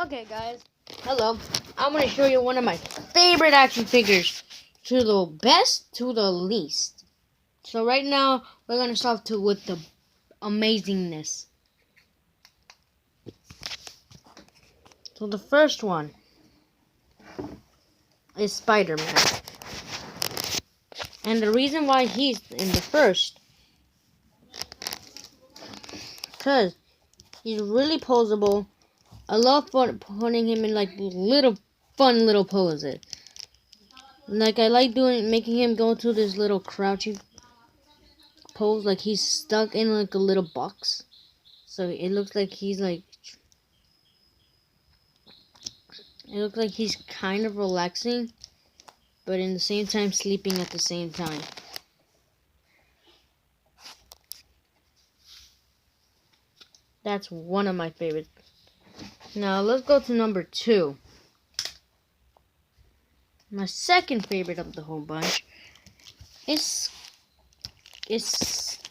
Okay, guys. Hello. I'm going to show you one of my favorite action figures. To the best to the least. So right now, we're going to start with the amazingness. So the first one is Spider-Man. And the reason why he's in the first, because he's really posable. I love putting him in like fun little poses. Like I like making him go to this little crouching pose, like he's stuck in like a little box. So it looks like he's kind of relaxing, but in the same time sleeping at the same time. That's one of my favorites. Now let's go to number 2. My second favorite of the whole bunch is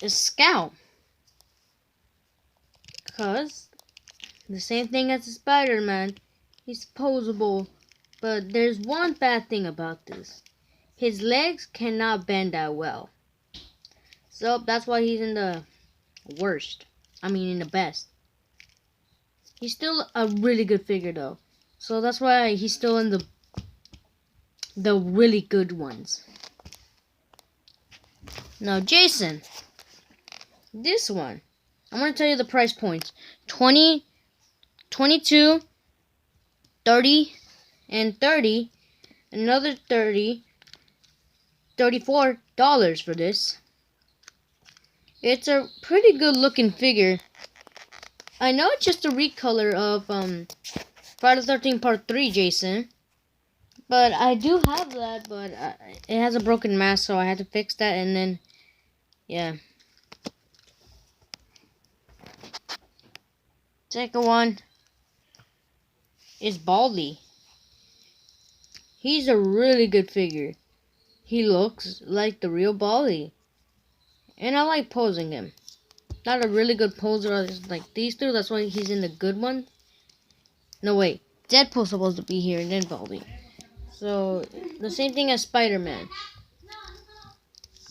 Scout. Cause the same thing as the Spider-Man, he's posable, but there's one bad thing about this. His legs cannot bend that well. So that's why he's in the worst. In the best. He's still a really good figure though. So that's why he's still in the really good ones. Now Jason, this one, I'm going to tell you the price points. 20, 22, 30, and 30. Another 30, $34 for this. It's a pretty good looking figure. I know it's just a recolor of Friday the 13th Part 3 Jason. But I do have that, but it has a broken mask, so I had to fix that, and then, yeah. Second one is Baldy. He's a really good figure. He looks like the real Baldy. And I like posing him. Not a really good poser like these two, that's why he's in the good one. No, wait. Deadpool's supposed to be here, and then Baldy. So, the same thing as Spider-Man.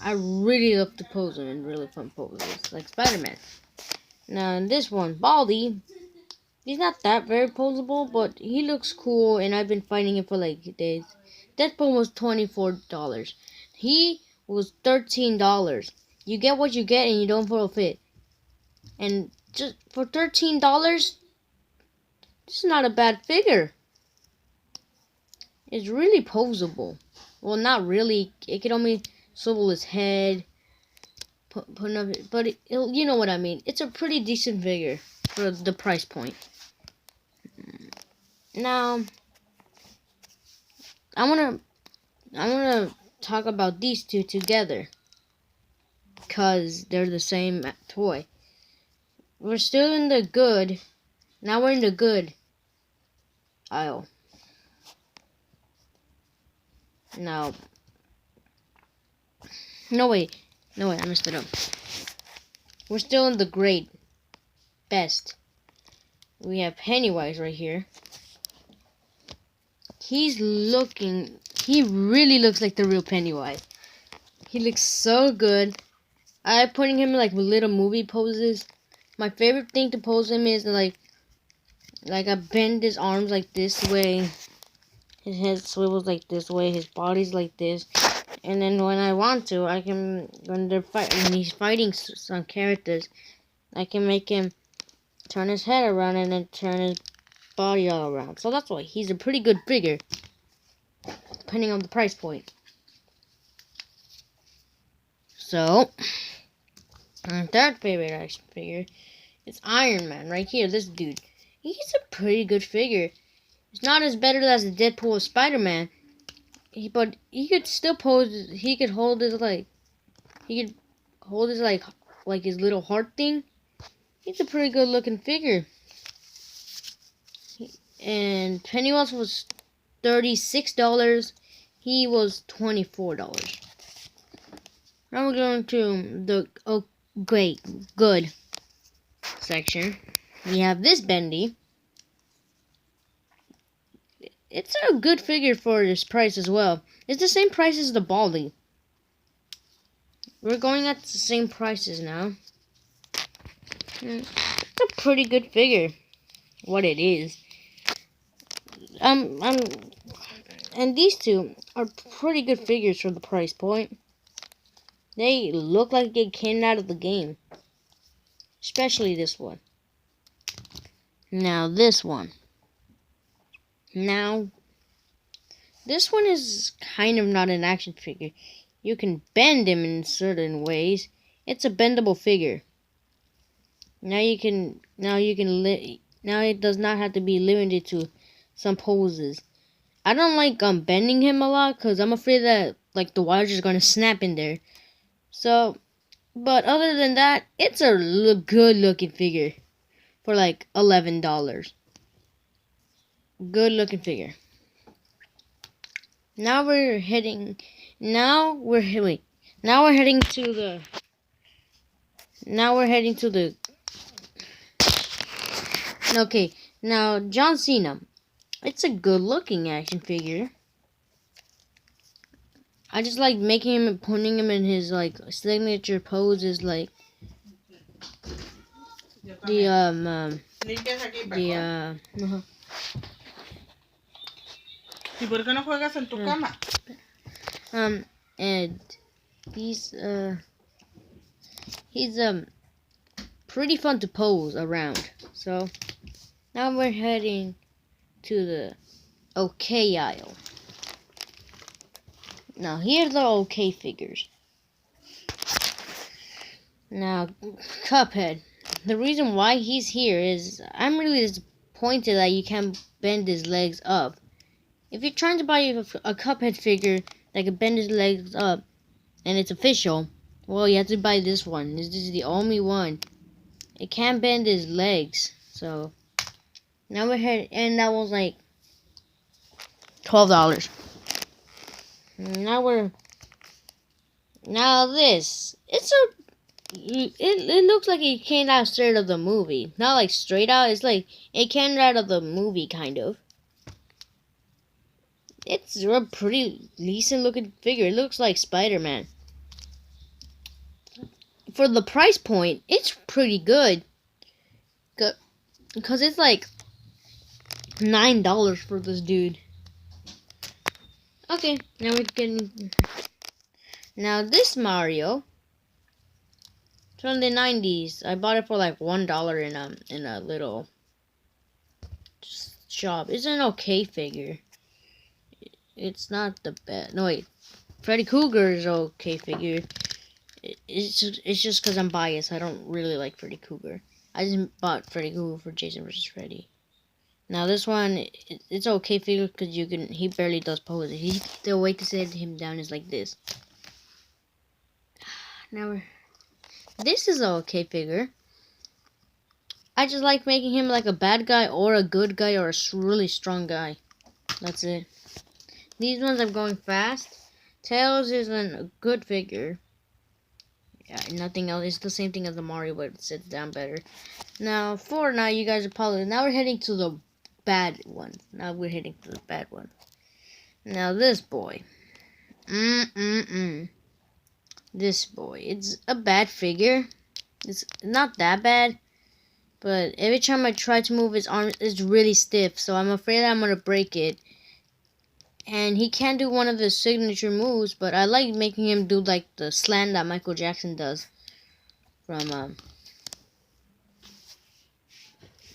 I really love to pose him in really fun poses, like Spider-Man. Now, in this one, Baldy, he's not that very posable, but he looks cool, and I've been fighting him for like days. Deadpool was $24. He was $13. You get what you get, and you don't forfeit. And just for $13, this is not a bad figure. It's really posable. Well, not really. It can only swivel his head, but you know what I mean. It's a pretty decent figure for the price point. Now, I wanna talk about these two together, cause they're the same toy. We're still in the good. Now we're in the good aisle. Now, no wait, I messed it up. We're still in the great, best. We have Pennywise right here. He really looks like the real Pennywise. He looks so good. I'm putting him in like little movie poses. My favorite thing to pose him is like I bend his arms like this way. His head swivels like this way. His body's like this. And then when I want to, I can, when he's fighting some characters, I can make him turn his head around and then turn his body all around. So that's why he's a pretty good figure, depending on the price point. So, my third favorite action figure is Iron Man right here. This dude, he's a pretty good figure. It's not as better as the Deadpool or Spider-Man, but he could still pose. He could hold his like his little heart thing. He's a pretty good looking figure. And Pennywise was $36. He was $24. Now we're going to the good section. We have this Bendy. it's a good figure for this price as well. It's the same price as the Baldy. We're going at the same prices now. It's a pretty good figure. What it is. And these two are pretty good figures for the price point. They look like they came out of the game. Especially this one. Now this one. Now, this one is kind of not an action figure. You can bend him in certain ways. It's a bendable figure. Now it does not have to be limited to some poses. I don't like bending him a lot because I'm afraid that like the wires are gonna snap in there. So, but other than that, it's a good looking figure for like $11. Good looking figure. Now we're heading to the okay, now John Cena. It's a good looking action figure. I just like making him and putting him in his like signature poses, like ¿Y por qué no juegas en tu cama? And he's pretty fun to pose around. So now we're heading to the OK aisle. Now here's the OK figures. Now Cuphead. The reason why he's here is I'm really disappointed that you can't bend his legs up. If you're trying to buy a Cuphead figure that can bend his legs up and it's official, well, you have to buy this one. This is the only one. It can't bend his legs. So now we're heading, and that was like $12. Now this. It looks like it came out straight out of the movie. Not like straight out. It's like it came out of the movie, kind of. It's a pretty decent looking figure. It looks like Spider-Man. For the price point, it's pretty good. Because it's like $9 for this dude. Okay, now we're getting... Now this Mario... It's from the 90s. I bought it for like $1 in a little shop. It's an okay figure. It's not the best. No wait, Freddy Krueger is an okay figure. It's just because I'm biased. I don't really like Freddy Krueger. I just bought Freddy Krueger for Jason vs. Freddy. Now this one, it's okay figure because he barely does poses. The way to set him down is like this. Now this is an okay figure. I just like making him like a bad guy or a good guy or a really strong guy. That's it. These ones I'm going fast. Tails isn't a good figure. Yeah, nothing else. It's the same thing as the Mario, but it sits down better. Now, Fortnite, you guys are probably... Now we're heading to the bad one. Now this boy. This boy. It's a bad figure. It's not that bad. But every time I try to move his arm, it's really stiff. So I'm afraid I'm going to break it. And he can't do one of his signature moves, but I like making him do like the slam that Michael Jackson does. From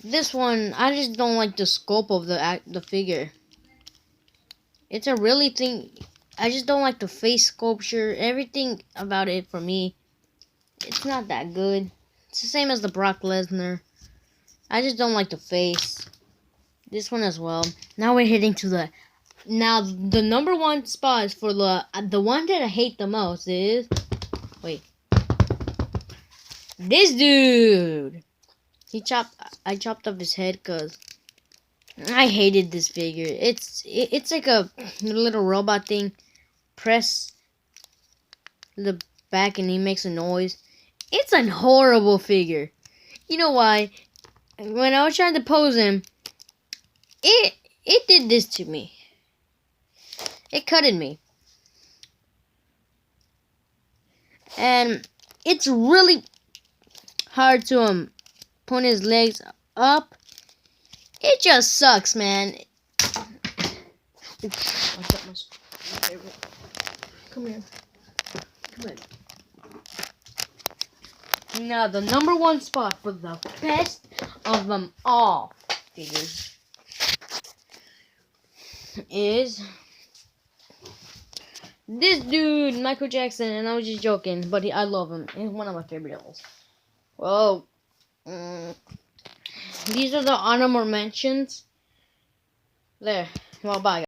this one, I just don't like the scope of the figure. It's a really thing. I just don't like the face sculpture. Everything about it for me, it's not that good. It's the same as the Brock Lesnar. I just don't like the face. This one as well. Now we're heading to the... Now, the number one spot for the one that I hate the most is... Wait. This dude! I chopped off his head because I hated this figure. It's like a little robot thing. Press the back and he makes a noise. It's a horrible figure. You know why? When I was trying to pose him, it did this to me. it cutted me. And it's really hard to point his legs up. It just sucks, man. Oof, I got my favorite. Come here. Come here. Now the number one spot for the best of them all figures is this dude, Michael Jackson, and I was just joking, but I love him. He's one of my favorite dolls. Well, these are the honorable mentions. There. Well, bye.